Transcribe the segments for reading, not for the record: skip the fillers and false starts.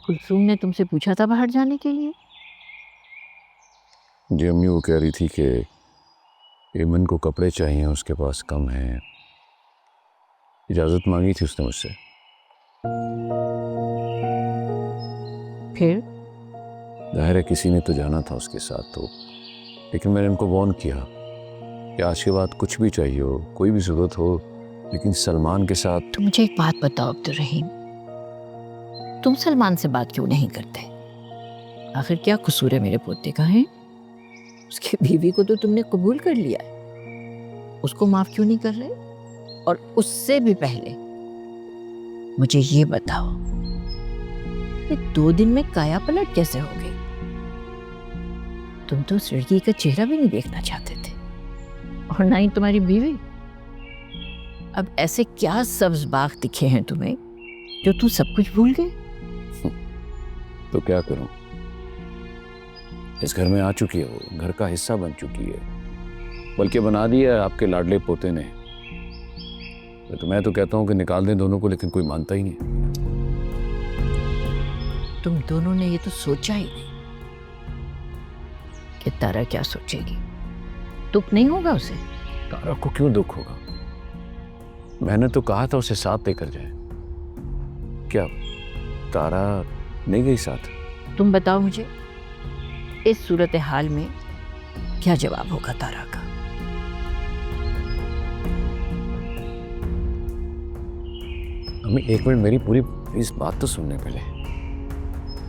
कुलसूम ने तुमसे पूछा था बाहर जाने के लिए? जी अम्मी, वो कह रही थी कि एमन को कपड़े चाहिए, उसके पास कम है। इजाज़त मांगी थी उसने मुझसे। फिर? जाहिर है किसी ने तो जाना था उसके साथ, तो लेकिन मैंने उनको वार्न किया कि आज के बाद कुछ भी चाहिए हो, कोई भी ज़रूरत हो, लेकिन सलमान के साथ। तो मुझे एक बात बताओ अब्दुल रहीम, तुम सलमान से बात क्यों नहीं करते? आखिर क्या कसूर है मेरे पोते का है? उसकी बीवी को तो तुमने कबूल कर लिया है, उसको माफ क्यों नहीं कर रहे? और उससे भी पहले मुझे ये बताओ कि 2 दिन में काया पलट कैसे हो गई? तुम तो उस लड़की का चेहरा भी नहीं देखना चाहते थे, और ना ही तुम्हारी बीवी। अब ऐसे क्या सब्ज बाग दिखे हैं तुम्हें जो तुम सब कुछ भूल गए? तो क्या करूं, इस घर में आ चुकी है, वो घर का हिस्सा बन चुकी है, बल्कि बना दिया है आपके लाडले पोते ने। तो मैं तो कहता हूं कि निकाल दें दोनों को, लेकिन कोई मानता ही नहीं। तुम दोनों ने ये तो सोचा ही नहीं कि तारा क्या सोचेगी। दुख नहीं होगा उसे? तारा को क्यों दुख होगा? मैंने तो कहा था उसे साथ लेकर जाए। क्या तारा नहीं गई साथ? तुम बताओ मुझे, इस सूरत हाल में क्या जवाब होगा तारा का? अम्मी एक मिनट, मेरी पूरी इस बात तो सुनने पहले।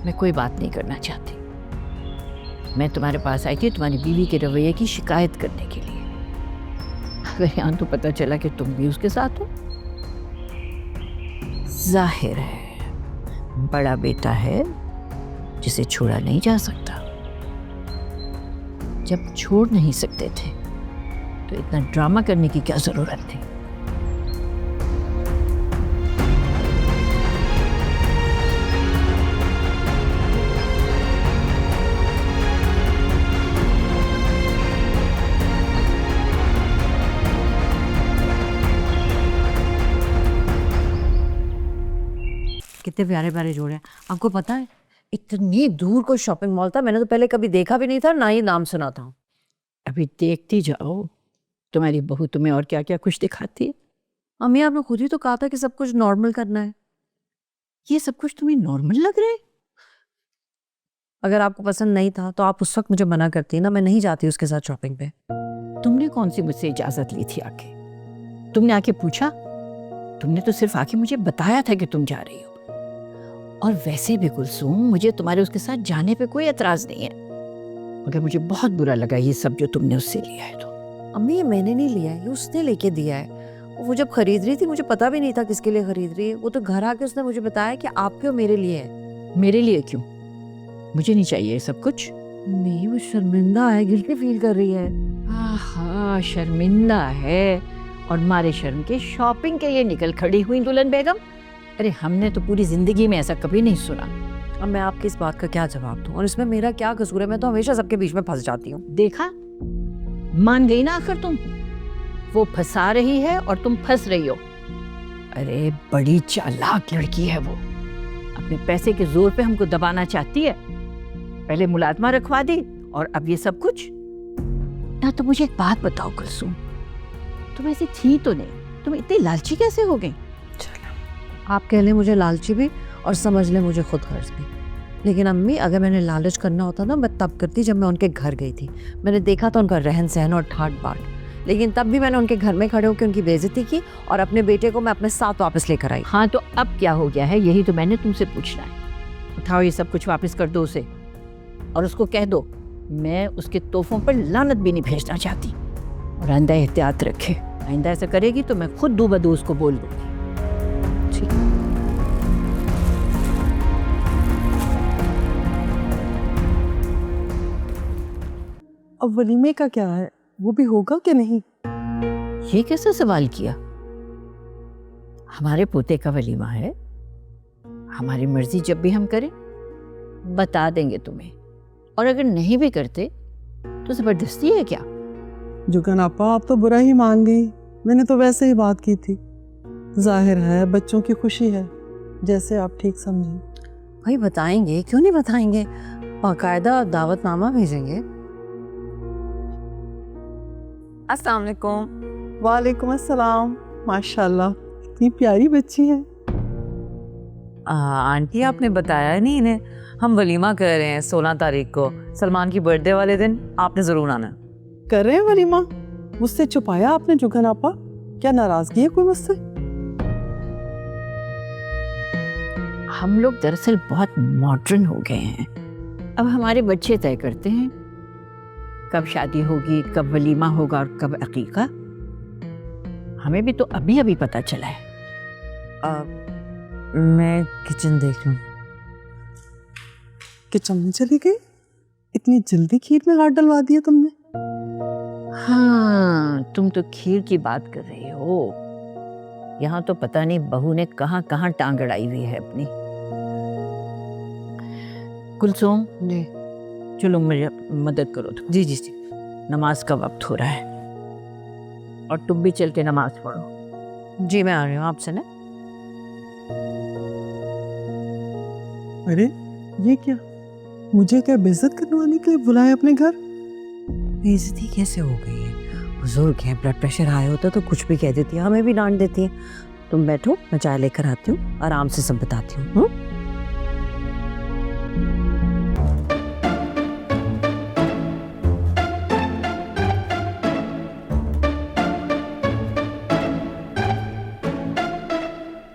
मैं कोई बात नहीं करना चाहती। मैं तुम्हारे पास आई थी तुम्हारी बीवी के रवैये की शिकायत करने के लिए। अगर यहाँ तो पता चला कि तुम भी उसके साथ हो, जाहिर है बड़ा बेटा है जिसे छोड़ा नहीं जा सकता। जब छोड़ नहीं सकते थे तो इतना ड्रामा करने की क्या जरूरत थी? कितने प्यारे प्यारे जोड़े हैं। आपको पता है इतनी दूर कोई शॉपिंग मॉल था, मैंने तो पहले कभी देखा भी नहीं था, ना ही नाम सुना था। अभी देखती जाओ तुम्हारी बहू तुम्हें और क्या क्या कुछ दिखाती है। अम्मी आपने खुद ही तो कहा था कि सब कुछ नॉर्मल करना है। ये सब कुछ तुम्हें नॉर्मल लग रहा है? अगर आपको पसंद नहीं था तो आप उस वक्त मुझे मना करती ना, मैं नहीं जाती उसके साथ शॉपिंग पे। तुमने कौन सी मुझसे इजाजत ली थी आके? तुमने आके पूछा? तुमने तो सिर्फ आके मुझे बताया था कि तुम जा रही हो। और वैसे भी कुलसूम, मुझे तुम्हारे उसके साथ जाने पे कोई एतराज नहीं है, मगर मुझे बहुत बुरा लगा ये सब जो तुमने उससे लिया है। तो अम्मी ये मैंने नहीं लिया है, ये उसने लेके दिया है। वो जब खरीद रही थी मुझे पता भी नहीं था किसके लिए खरीद रही है। वो तो घर आके उसने मुझे बताया कि आपके और मेरे लिए है। मेरे लिए क्यों? मुझे नहीं चाहिए ये सब कुछ। नहीं, वो शर्मिंदा है, गिल्टी फील कर रही है। आहा, शर्मिंदा है और मारे शर्म के शॉपिंग के लिए निकल खड़ी हुई दुल्हन बेगम। अरे हमने तो पूरी जिंदगी में ऐसा कभी नहीं सुना। अब मैं आपकी इस बात का क्या जवाब दूं? और इसमें मेरा क्या कसूर है? मैं तो हमेशा सबके बीच में फंस जाती हूँ। देखा, मान गई ना आखिर तुम। वो फंसा रही है और तुम फंस रही हो। अरे बड़ी चालाक लड़की है वो, अपने पैसे के जोर पे हमको दबाना चाहती है। पहले मुलाजमा रखवा दी और अब ये सब कुछ। ना तो मुझे एक बात बताओ कुलसूम, तुम ऐसी थी तो नहीं, तुम इतनी लालची कैसे हो गई? आप कह लें मुझे लालची भी और समझ लें मुझे खुद गर्ज भी। लेकिन अम्मी अगर मैंने लालच करना होता ना, मैं तब करती जब मैं उनके घर गई थी। मैंने देखा था उनका रहन सहन और ठाट बाट, लेकिन तब भी मैंने उनके घर में खड़े होकर उनकी बेइज्जती की और अपने बेटे को मैं अपने साथ वापस लेकर आई। हाँ तो अब क्या हो गया है, यही तो मैंने तुमसे पूछना है। उठाओ ये सब कुछ वापस कर दो उसे, और उसको कह दो मैं उसके तोहफों पर लानत भी नहीं भेजना चाहती। और आइंदा एहतियात रखे, आइंदा ऐसा करेगी तो मैं खुद दो बदो उसको बोल दूंगी। ठीक। अब वलीमे का क्या है, वो भी होगा कि नहीं? ये कैसा सवाल किया? हमारे पोते का वलीमा है, हमारी मर्जी जब भी हम करें बता देंगे तुम्हें, और अगर नहीं भी करते तो जबरदस्ती है क्या? जुगन आपा, आप तो बुरा ही मान गई। मैंने तो वैसे ही बात की थी। जाहिर है बच्चों की खुशी है, जैसे आप ठीक समझें। भाई बताएंगे, क्यों नहीं बताएंगे, बाकायदा दावतनामा भेजेंगे। अस्सलाम वालेकुम। वालेकुम अस्सलाम। माशाल्लाह इतनी प्यारी बच्ची है। आंटी आपने बताया नहीं इन्हें, हम वलीमा कर रहे हैं 16 तारीख को, सलमान की बर्थडे वाले दिन, आपने ज़रूर आना। कर रहे हैं वलीमा? मुझसे छुपाया आपने जुगन आपा? क्या नाराजगी है कोई मुझसे? हम लोग दरअसल बहुत मॉडर्न हो गए हैं। अब हमारे बच्चे तय करते हैं कब शादी होगी, कब वलीमा होगा और कब अकीका। हमें भी तो अभी अभी पता चला है। मैं किचन देख लूँ। किचन में चली गई? इतनी जल्दी खीर में हाथ डलवा दिया तुमने? हाँ, तुम तो खीर की बात कर रही हो। यहाँ तो पता नहीं बहू ने कहाँ कहाँ टांग अड़ाई हुई है अपनी। कुलसुम जी चलो मुझे मदद करो तो। जी जी जी। नमाज का वक्त हो रहा है और तुम भी चल के नमाज पढ़ो। जी मैं आ रही हूँ आपसे ना। अरे ये क्या, मुझे क्या बेइज्जत करवाने के लिए बुलाया अपने घर? बेइज्जती कैसे हो गई है? बुजुर्ग है, ब्लड प्रेशर हाई होता तो कुछ भी कह देती है, हमें भी डांट देती है। तुम बैठो, मैं चाय लेकर आती हूँ, आराम से सब बताती हूँ।